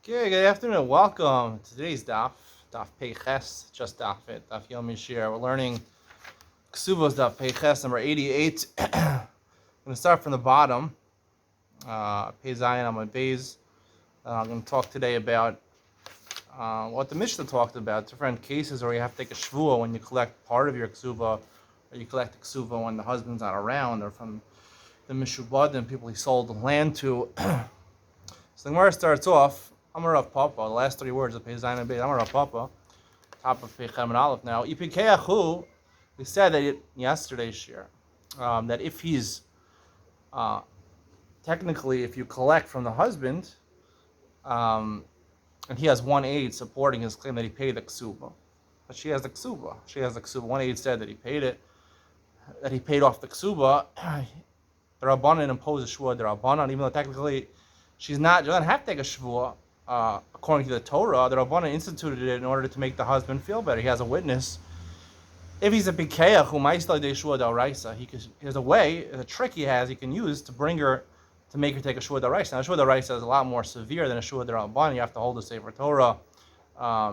Okay, good afternoon. Welcome to today's Daf Ches, just Daf It, Daf Yom Yishir. We're learning Kesubos Daf Ches number 88. I'm going to start from the bottom. Pei Zayin on my base. I'm going to talk today about what the Mishnah talked about, different cases where you have to take a shvuah when you collect part of your ksuba, or you collect a ksuba when the husband's not around, or from the Mishubadim, people he sold the land to. So the Gemara starts off, Amar Rav Papa, the last three words of Pei Zayin and Beis, Amar Rav Papa, top of Pei Chem and Aleph now. Ipikeachu, we said that yesterday's shir, that if he's, technically, if you collect from the husband, and he has one aide supporting his claim that he paid the ksuba, but she has the ksuba. She has the ksuba. One aide said that he paid it, that he paid off the ksuba. The Rabbanan impose a shvuah, the Rabbanan, even though technically she doesn't have to take a shvuah. According to the Torah, the Rabbanan instituted it in order to make the husband feel better. He has a witness. If he's a pikeach who might still do shvuah d'oraisa, there's a way, a trick he has he can use to bring her, to make her take a shvuah d'oraisa. Now, a shvuah d'oraisa is a lot more severe than a shvuah d'Rabbanan. You have to hold the Sefer Torah.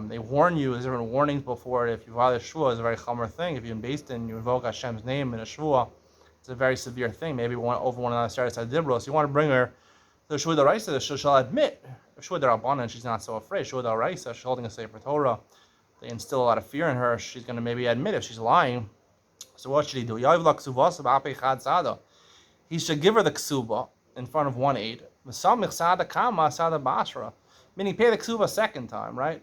They warn you, there's different warnings before it. If you violate shvuah, it's a very chomer thing. If you're in Beis Din, you invoke Hashem's name in a shvuah, it's a very severe thing. Maybe over one another starts at dibros. You want to bring her the shvuah d'oraisa, she shall admit. If shvuah d'Rabbanan, she's not so afraid. Shvuah d'oraisa, she's holding a Sefer Torah. They instill a lot of fear in her. She's going to maybe admit if she's lying. So what should he do? He should give her the ksuba in front of one aide. Meaning pay the ksuba a second time, right?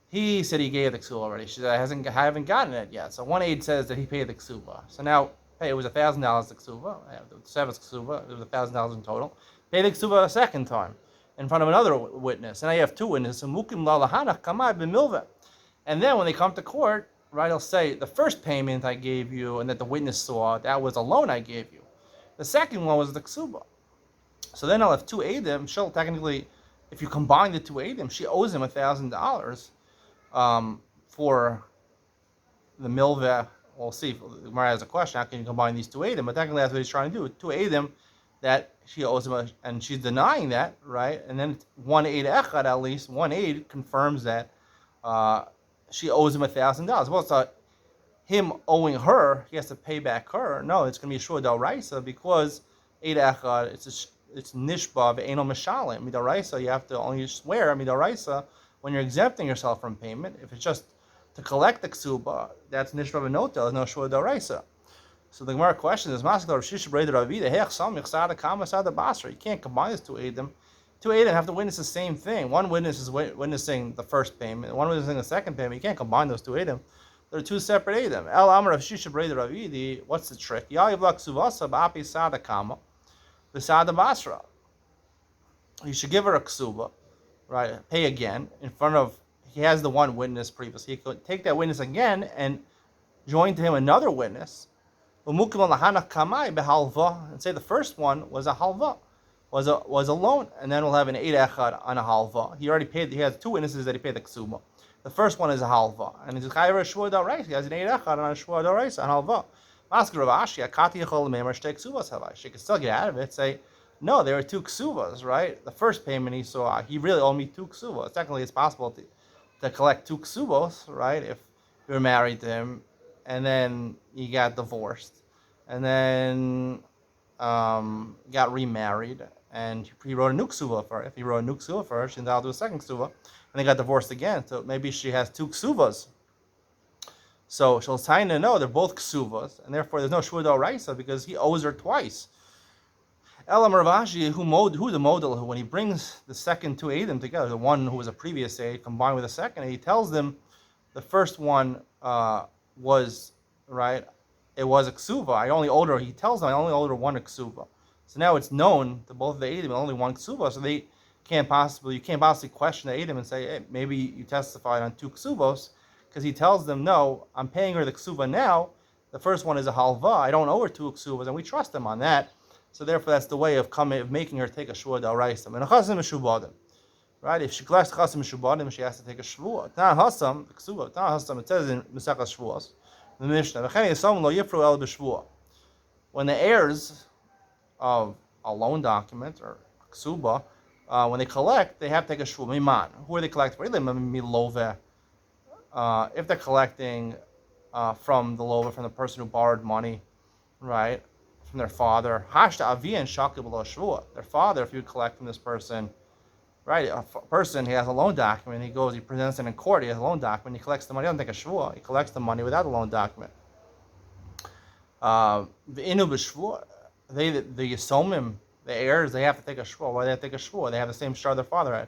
He said he gave the ksuba already. She said, I haven't gotten it yet. So one aide says that he paid the ksuba. So now, hey, it was $1,000 the ksuba. Seven ksuba. It was $1,000 in total. Pay the ksuba a second time in front of another witness. And now you have two witnesses. And then when they come to court, right, he'll say, the first payment I gave you and that the witness saw, that was a loan I gave you. The second one was the ksuba. So then I'll have two eidim. She'll technically, if you combine the two eidim, she owes him $1,000 for the milveh. We'll see. The Gemara has a question, how can you combine these two eidim? But technically that's what he's trying to do. Two eidim that she owes him, and she's denying that, right? And then one aid echad, at least, one aid confirms that she owes him $1,000. Well, it's not him owing her, he has to pay back her. No, it's going to be a shvuah d'oraisa because aid echad, it's nishba ve'eno mishalem. Midoraisa, you have to only swear midoraisa when you're exempting yourself from payment. If it's just to collect the ksuba, that's nishba ve'notel, there's no shvuah d'oraisa. So the Gemara question is, you can't combine these two eidim. Two eidim have to witness the same thing. One witness is witnessing the first payment, one witnessing the second payment. You can't combine those two eidim. They're two separate eidim. El Amar of Shisha Breda Ravidi, what's the trick? You should give her a ksuba, right? Pay again in front of, he has the one witness previously. He could take that witness again and join to him another witness. And say the first one was a halva, was a loan, and then we'll have an eid echad on a halva. He already paid. He has two witnesses that he paid the ksuba. The first one is a halva, and it's a shvuah d'oraisa. He has an eid echad on a shvuah d'oraisa on halva. She can still get out of it. Say, no, there are two ksuvas, right? The first payment he saw, he really owed me two ksuvas. Technically, it's possible to collect two ksuvos, right? If you're married to him, and then he got divorced, and then got remarried, and he wrote a new ksuva for her. If he wrote a new ksuva for her, she's entitled to a second ksuva, and they got divorced again. So maybe she has two ksuvas. So she'll sign to know they're both ksuvas, and therefore there's no shvuah d'oraisa because he owes her twice. Elam Ravashi, who the model, who when he brings the second two eidim together, the one who was a previous aid combined with the second aid, he tells them the first one was, right, it was a ksuva. I only owed her, he tells them, I only owed her one ksuva. So now it's known to both of the eidim, only one ksuva, so you can't possibly question the eidim and say, hey, maybe you testified on two ksuvos, because he tells them, no, I'm paying her the ksuva now, the first one is a halva, I don't owe her two ksuvas, and we trust him on that, so therefore that's the way of making her take a shvuah d'oraisa. And a chasim mishubadim. Right? If she collects chasim mishubadim, she has to take a shvuah. Ta'an hasam, the ksuba, ta'an hasam, it says in Mesachas Shvuos, the Mishnah, when the heirs of a loan document or ksuba when they collect, they have to take a shvua. Miman. Who are they collecting for? If they're collecting from the lova, from the person who borrowed money, right, from their father. Hashta avi and shakib lo shvua. Their father, if you collect from this person, right, a person, he has a loan document, he presents it in court, he has a loan document, he collects the money, he doesn't take a shvua, he collects the money without a loan document. The inu b'shvua, the yisomim, the heirs, they have to take a shvua. Why do they have to take a shvua? They have the same shtar their father had.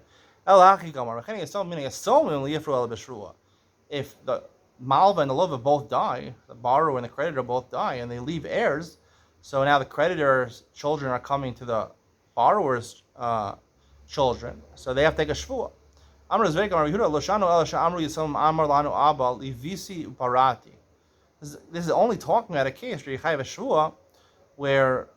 If the malva and the lova both die, the borrower and the creditor both die, and they leave heirs, so now the creditor's children are coming to the borrower's children, so they have to take a shvua. This is only talking about a case where you have a shvua, where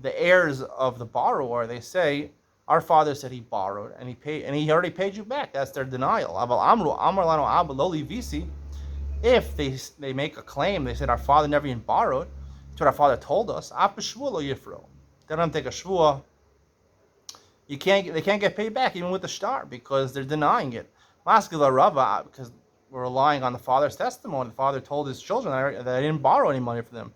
the heirs of the borrower, they say, our father said he borrowed and he already paid you back. That's their denial. If they make a claim, they said our father never even borrowed, that's what our father told us. They don't take a shvua. They can't get paid back even with the shtar because they're denying it. Because we're relying on the father's testimony. The father told his children that I didn't borrow any money from them.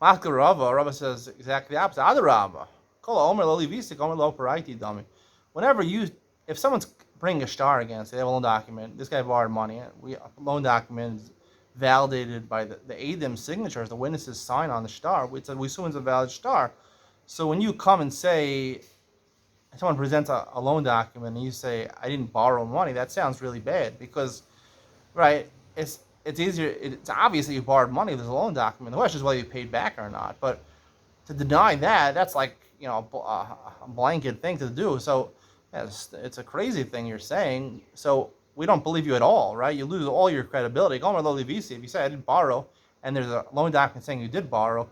Rava says exactly the opposite. Other Rava. Whenever if someone's bringing a shtar against, they have a loan document, this guy borrowed money, a loan document is validated by the Adim signatures, the witnesses sign on the shtar, we assume it's a valid shtar. So when you come and say, someone presents a loan document and you say, I didn't borrow money, that sounds really bad because, right, it's easier, it's obvious that you borrowed money, there's a loan document. The question is whether you paid back or not. But to deny that, that's like, a blanket thing to do. So it's a crazy thing you're saying. So we don't believe you at all, right? You lose all your credibility. If you say I didn't borrow, and there's a loan document saying you did borrow,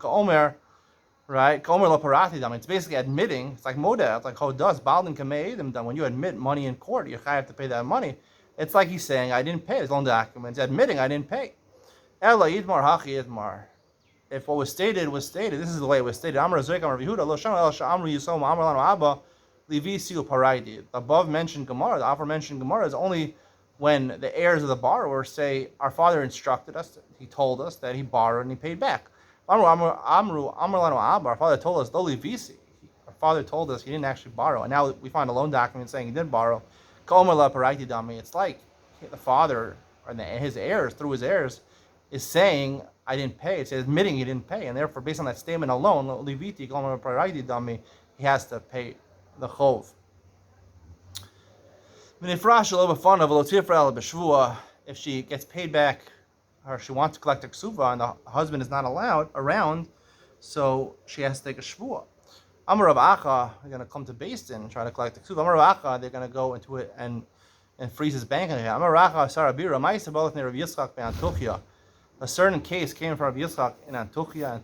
right? It's basically admitting. It's like modeh. It's like hodas baldin kameidim done. When you admit money in court, you have to pay that money. It's like he's saying I didn't pay his loan documents, admitting I didn't pay. Ela idmar hachi idmar. If what was stated was stated, this is the way it was stated. The above mentioned Gemara, the aforementioned Gemara, is only when the heirs of the borrower say, our father instructed us, he told us that he borrowed and he paid back. Our father told us, our father told us he didn't actually borrow, and now we find a loan document saying he did borrow. It's like the father, or his heirs, through his heirs, is saying, I didn't pay. It's admitting he didn't pay, and therefore, based on that statement alone, he has to pay the chov. If she gets paid back, or she wants to collect a ksuva, and the husband is not around, so she has to take a shvua. Amar Rav Acha, they're going to come to Beis Din and try to collect the ksuva. Amar Rav Acha, they're going to go into it and freeze his bank account. Amar Rav Acha, Sarabira, Ma'isa Boleth Rav Yitzchak be'Antuchia. A certain case came from Rav Yitzchak in Antuchia,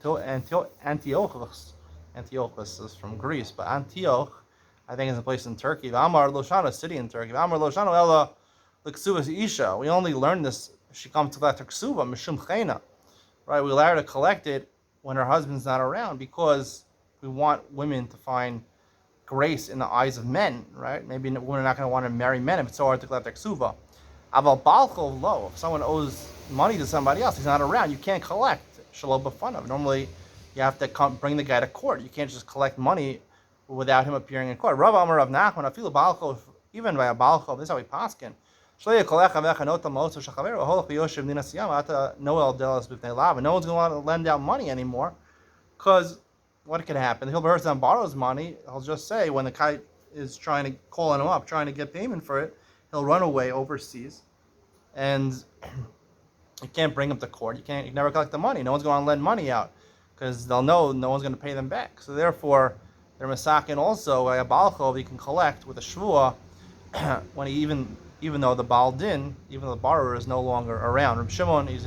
Antiochus is from Greece, but Antioch, I think, is a place in Turkey. Amar Loshana, a city in Turkey. Amar Loshana Ella L'Ksuvas Isha. We only learn this if she comes to collect her ksuva, Mishum Chena. Right? We allow her to collect it when her husband's not around because we want women to find grace in the eyes of men, right? Maybe women are not going to want to marry men if it's so hard to collect their ksuva. Aval balchov lo. If someone owes money to somebody else, he's not around, you can't collect shalom b'fanav. Normally, you have to bring the guy to court. You can't just collect money without him appearing in court. Rav Amar Rav Nachman, I feel balchov, even by a balchov, this is how we paskin. No one's going to want to lend out money anymore because what could happen? The person borrows money, he'll just say when the guy is calling him up, trying to get payment for it, he'll run away overseas and you can't bring him to court. You can never collect the money. No one's going to lend money out because they'll know no one's going to pay them back. So therefore, they're masakin also a balchov he can collect with a shvua when he even though the baldin, even though the borrower is no longer around. Reb Shimon, he's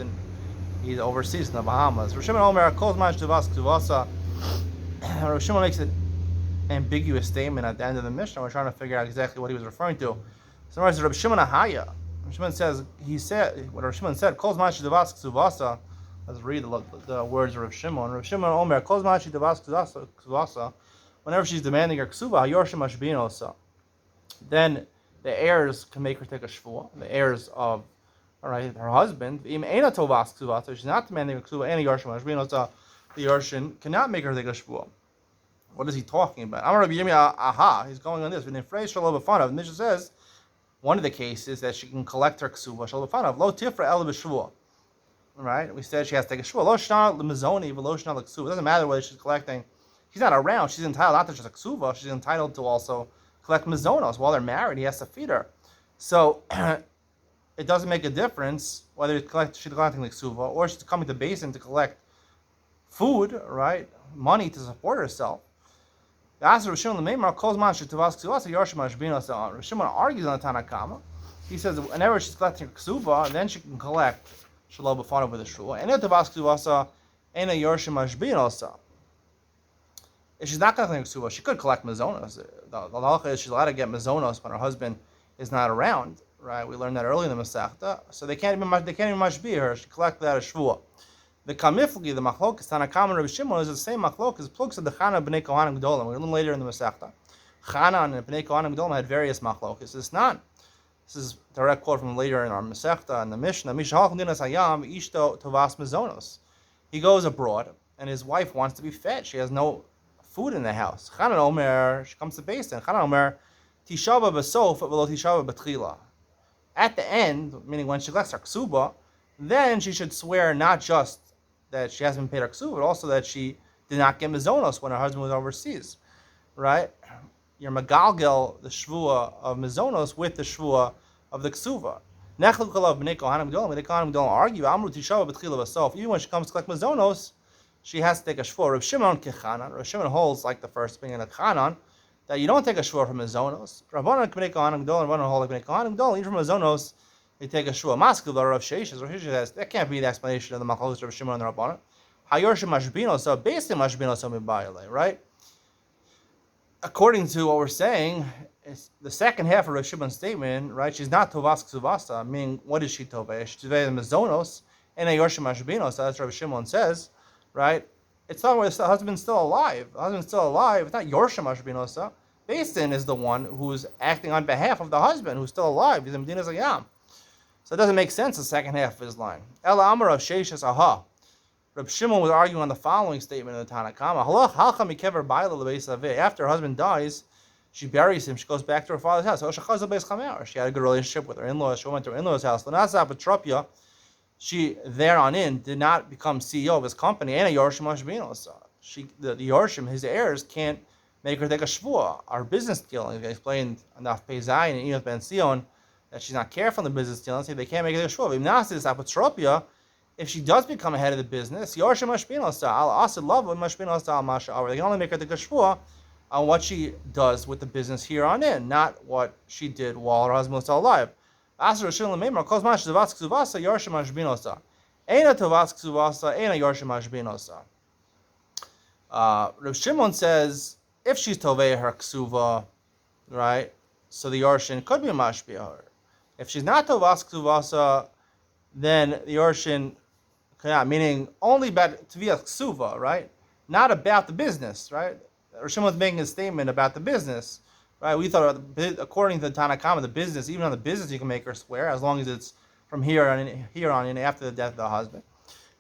overseas in the Bahamas. Reb Shimon Omer Kozman Shtuvas Ktuvasa. Reb Shimon makes an ambiguous statement at the end of the Mishnah. We're trying to figure out exactly what he was referring to. So Reb Shimon Ahaya. Reb Shimon says what Reb Shimon said. Kozman Shtuvas Ktuvasa. Let's read the words of Reb Shimon. Reb Shimon Omer Kozman Shtuvas Ktuvasa. whenever she's demanding her ksuba, Yorshim Mashbin also, then the heirs can make her take a shvuah, the heirs of, all right, her husband. Im Eina Tovas Ksuba, so she's not demanding a ksuba, and Yorshim Mashbin also, the Yorshin cannot make her take a shvuah. What is he talking about? Amar Rabbi Yirmiyah, aha, he's going on this. When the phrase Shalom B'fanav, the Mishnah says, one of the cases that she can collect her ksuba, Shalom B'fanav, Lo Tifra El B'shvuah. Right? We said she has to take a shvuah. Lo Shna L'Mizoni, Lo Shna L'Ksuba. It doesn't matter whether she's collecting. She's not around. She's entitled not to just a ksuba. She's entitled to also collect mizonos. While they're married, he has to feed her. So it doesn't make a difference whether she's collecting the ksuba or she's coming to basin to collect food, right? Money to support herself. Rav Shimon argues on the Tanakama. He says whenever she's collecting her ksuba, then she can collect shalom b'fanav with a shvuah. And tavas ksuvasa ena yorshim mashbin. If she's not collecting ksuba, she could collect mazonos. The halacha is she's allowed to get mazonos when her husband is not around. Right? We learned that early in the Masechta. So they can't even mashbi her. She collected that as shvuah. The kamifli, the machlokas, Tanakam and Rabbi Shimon is the same machlokas. Plugs of the Chana b'nei Kohanim Gdolim. We're a little later in the Masechta. Chana and b'nei Kohanim Gdolim had various machlokas. It's not. This is a direct quote from later in our Masechta and the Mishnah. He goes abroad and his wife wants to be fed. She has no food in the house. Chana Omer, she comes to Beis. Chana Omer, Tishava b'sof v'lo Tishava b'tchila. At the end, meaning when she collects her ksuba, then she should swear not just that she hasn't been paid her ksuba, but also that she did not get mizonos when her husband was overseas, right? You're magalgel the shvua of mizonos with the shvua of the ksuva. Even when she comes to collect mizonos, she has to take a shvua. Rav Shimon kechanan. Rav Shimon holds like the first being in a chanan that you don't take a shvua from mizonos. Rabbanan b'nei kohanim gdolim, Rabbanan hold like b'nei kohanim gdolim. Even from mizonos, they take a shua. Maskil Rav Sheshes. Rav Sheshes says that can't be the explanation of the machlokes of Shimon and the Rabbanan. Hayorshim mashbino, so based on mashbino, so mibayale, right? According to what we're saying, it's the second half of Rav Shimon's statement, right? She's not tovas ksuvasa. Meaning, what is she toveh? She's toveh the mizonos and hayorshim mashbino. So that's what Rav Shimon says, right? It's not where the husband's still alive. The husband's still alive. It's not yorshim mashbino. So Basin is the one who's acting on behalf of the husband who's still alive. He's in Medina Zayam. So it doesn't make sense, the second half of his line. Ela Amar of Sheshes Aha. Reb Shimon was arguing on the following statement of the Tanakama. After her husband dies, she buries him, she goes back to her father's house. She had a good relationship with her in-laws. She went to her in-laws' house. She, there on in, did not become CEO of his company. The Yorshim, his heirs, can't make her take a shvuah. Our business deal, I explained on Daf Pezai and Enoch Ben Sion, that she's not careful in the business deal, and say they can't make it a shvuah. If she does become a head of the business, they can only make her take a shvuah on what she does with the business here on in, not what she did while her husband was still alive. Rav Shimon says, if she's tovei her ksuva, right, so the Yorshin could be mashbiah her. If she's not tovas ksuvasa, then the Yorshin cannot, meaning only about tviyas ksuva, right? Not about the business, right? Rav Shimon's making a statement about the business, right? We thought, according to the Tanakama, the business, even on the business, you can make her swear as long as it's from here on in after the death of the husband.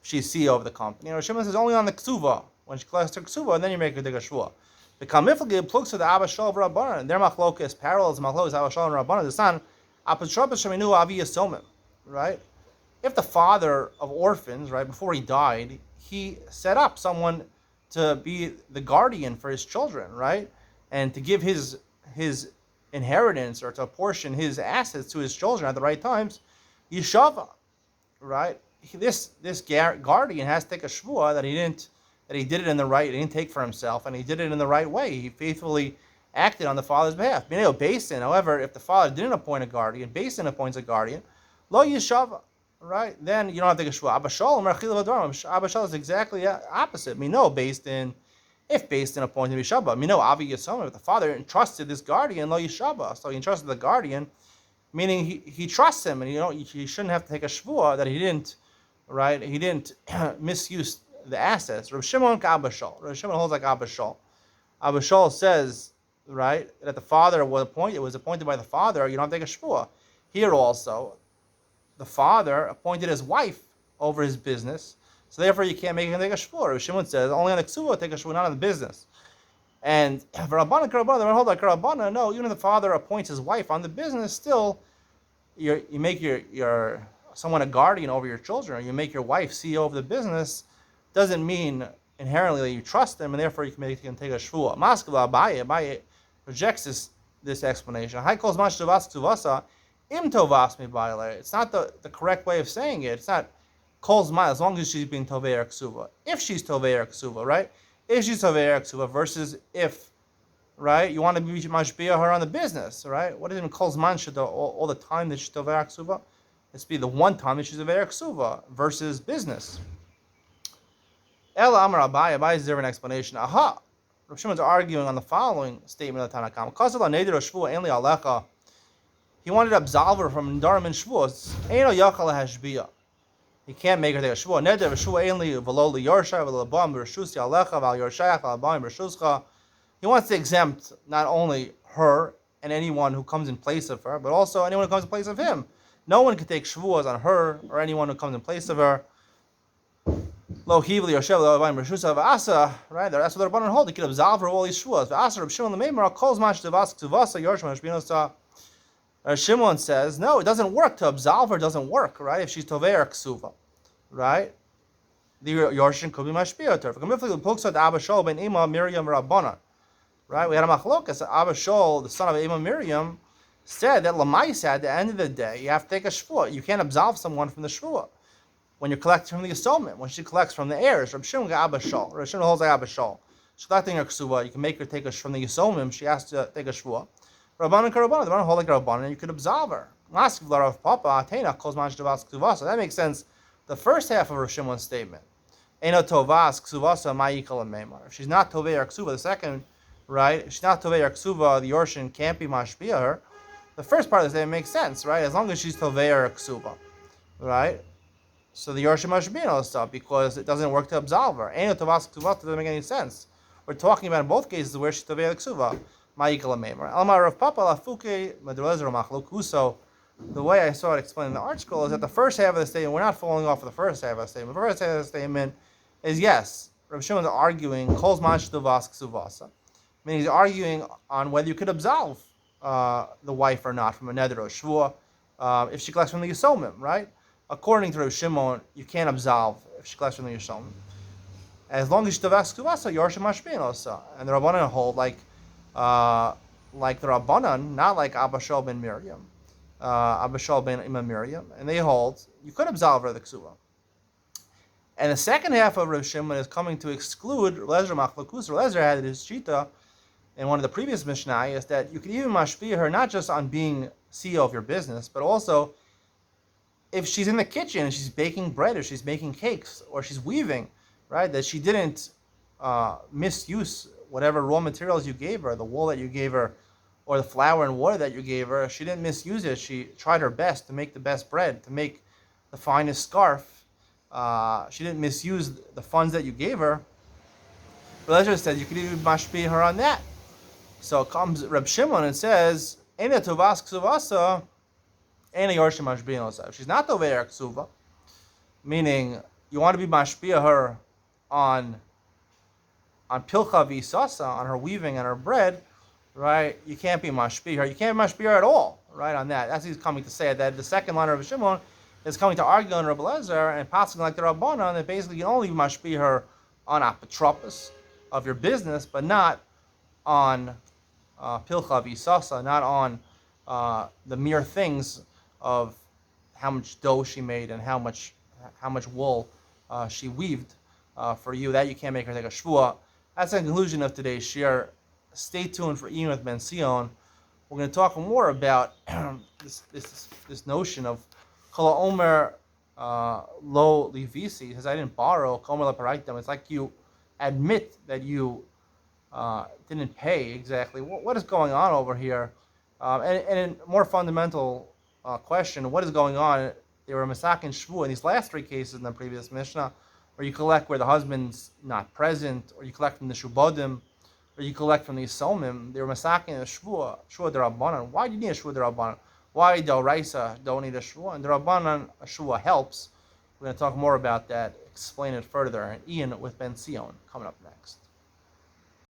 If she's CEO of the company. Rav Shimon says only on the ksuva. When she collects her ksuva, and then you make her take a shvuah. The kamifli plugs to the Abba Shol of Rabbanan. Their machloka is parallel to machlokas Abba Shol and Rabbanan. The son, apotropos sheminu avi yasomim, right? If the father of orphans, right, before he died, he set up someone to be the guardian for his children, right, and to give his inheritance or to apportion his assets to his children at the right times, yeshava, right? This guardian has to take a shvuah that he did it in the right, he didn't take for himself, and he did it in the right way. He faithfully acted on the father's behalf. Basin, however, if the father didn't appoint a guardian, Basin appoints a guardian, lo yeshava, right? Then you don't have to take a shvuah. Abba Shol is exactly opposite. If Basin appointed yeshava, avi yasoma, if the father entrusted this guardian, lo yeshava, so he entrusted the guardian, meaning he trusts him, and he shouldn't have to take a shvuah that he didn't, right? He didn't misuse the assets. Rav Shimon Abba Shol. Rav Shimon holds like Abba Shol, Abba Shaul says, right, that the father was appointed by the father, you don't have to take a shvuah. Here also, the father appointed his wife over his business, so therefore you can't make him take a shvuah. Shimon says, only on the ksuva take a shvuah, not on the business. And Rabbanan, Karabbanan, they hold like Karabbanan, no, even if the father appoints his wife on the business, still, you make your someone a guardian over your children, or you make your wife CEO of the business, doesn't mean inherently that you trust them, and therefore you can take a shvuah. Maskala Abaye rejects this explanation. It's not the correct way of saying it. It's not kol's ma as long as she's being tovei ksuva. If she's tovei ksuva, right? If she's tovei ksuva versus if, right? You want to be mashbia her on the business, right? What does it mean kol's man should all the time that she's tovei ksuva? It's be the one time that she's tovei ksuva versus business. Ela Amar Abaye. Abaye is a different explanation. Aha. Rav Shimon's arguing on the following statement of the Tanakam. He wanted to absolve her from Nedarim and Shvuos. Eino yachal hashbia. He can't make her take a shvuah. Neder v'shvuah ainli v'lo liyorshay v'lo labam b'reshus yalecha v'al yorshayach v'al labam b'reshuscha. He wants to exempt not only her and anyone who comes in place of her, but also anyone who comes in place of him. No one can take shvuahs on her or anyone who comes in place of her. Lo hivli yoshev lo labam b'reshuscha v'asa. Right, that's what the Rabbanan hold. He could absolve her of all these shvuahs. V'asa Reb Shimon l'meimar calls mash devas ktuvasa yorshma hashbinosa. Shimon says, no, it doesn't work. To absolve her doesn't work, right? If she's tovei or ksuva, right? The Yorshin could be mashpia to her. Abba Shaul ben Ima Miriam Rabbana, right? We had a machlokas. Abba Shaul, the son of Ima Miriam, said that Lamais at the end of the day, you have to take a shvuah. You can't absolve someone from the shvuah when you're collecting from the installment. When she collects from the heirs, Reb Shimon got Abba Shaul. Reb Shimon holds like Abba Shaul. She's collecting her ksuva. You can make her take us from the yisomim. She has to take a shvuah. Rabbanan Karabbanan, the Rabbanan hold like Rabbanan, and you could absolve her. So that makes sense. The first half of Rav Shimon's statement, Eino tovas ksuvasa ma'ikal meimar. If she's not tovei or ksuva, the second, right? If she's not tovei or ksuva, the Yorshin can't be mashpia her. The first part of the statement makes sense, right? As long as she's tovei or ksuva, right? So the Yorshin mashpia no stuff because it doesn't work to absolve her. Eino tovas ksuvasa doesn't make any sense. We're talking about in both cases where she's tovei or ksuva. So the way I saw it explained in the art school is that the first half of the statement, we're not falling off of the first half of the statement. The first half of the statement is yes, Rav Shimon's arguing Kol's Mash Tuvas Ksuvasa. I mean, he's arguing on whether you could absolve the wife or not from a neder or shvuah if she collects from the Yisomim, right? According to Rav Shimon, you can't absolve if she collects from the Yisomim. As long as she Tuvas Ksuvasa, Yorshim Mashpin also. And the Rabbanan hold like the Rabbanan, not like Abba Shaul ben Miriam, Abba Shaul ben Ima Miriam, and they hold you could absolve her the ksuva. And the second half of Rav Shimon is coming to exclude Lezer Machlakus. Lezer had his shita in one of the previous Mishnah is that you could even mashpia her not just on being CEO of your business, but also if she's in the kitchen and she's baking bread or she's making cakes or she's weaving, right? That she didn't misuse whatever raw materials you gave her, the wool that you gave her, or the flour and water that you gave her. She didn't misuse it. She tried her best to make the best bread, to make the finest scarf. She didn't misuse the funds that you gave her. Lezer said you could even mashpia her on that. So comes Reb Shimon and says, "Ena tovas ksuvasa, ena yorshim mashpia." If she's not tovei ksuva, meaning you want to be mashpia her on pilcha v'isasa, on her weaving and her bread, right? You can't be mashpia her. You can't mashpia her at all, right? On that, that's what he's coming to say. That the second line of Reb Shimon is coming to argue on Reb Lezer and passing like the Rabbanan that basically you can only mashpia her on apotropos of your business, but not on pilcha v'isasa, not on the mere things of how much dough she made and how much wool she weaved for you. That you can't make her take a shvuah. That's the conclusion of today's shir. Stay tuned for Ian with Ben Sion. We're going to talk more about this notion of Kol Omer Lo Livisi. Says I didn't borrow. Kol Omer Leparaitem. It's like you admit that you didn't pay exactly. What is going on over here? And a more fundamental question: what is going on? They were Masak and Shvu in these last three cases in the previous Mishnah, where you collect where the husband's not present, or you collect from the Shubodim, or you collect from these Somim, they were masaking a shvua derabanan. Why do you need a shvua derabanan? Why Del Raisa don't need a shvua? And derabanan, a shvua helps. We're going to talk more about that, explain it further, and Ian with Ben Sion coming up next.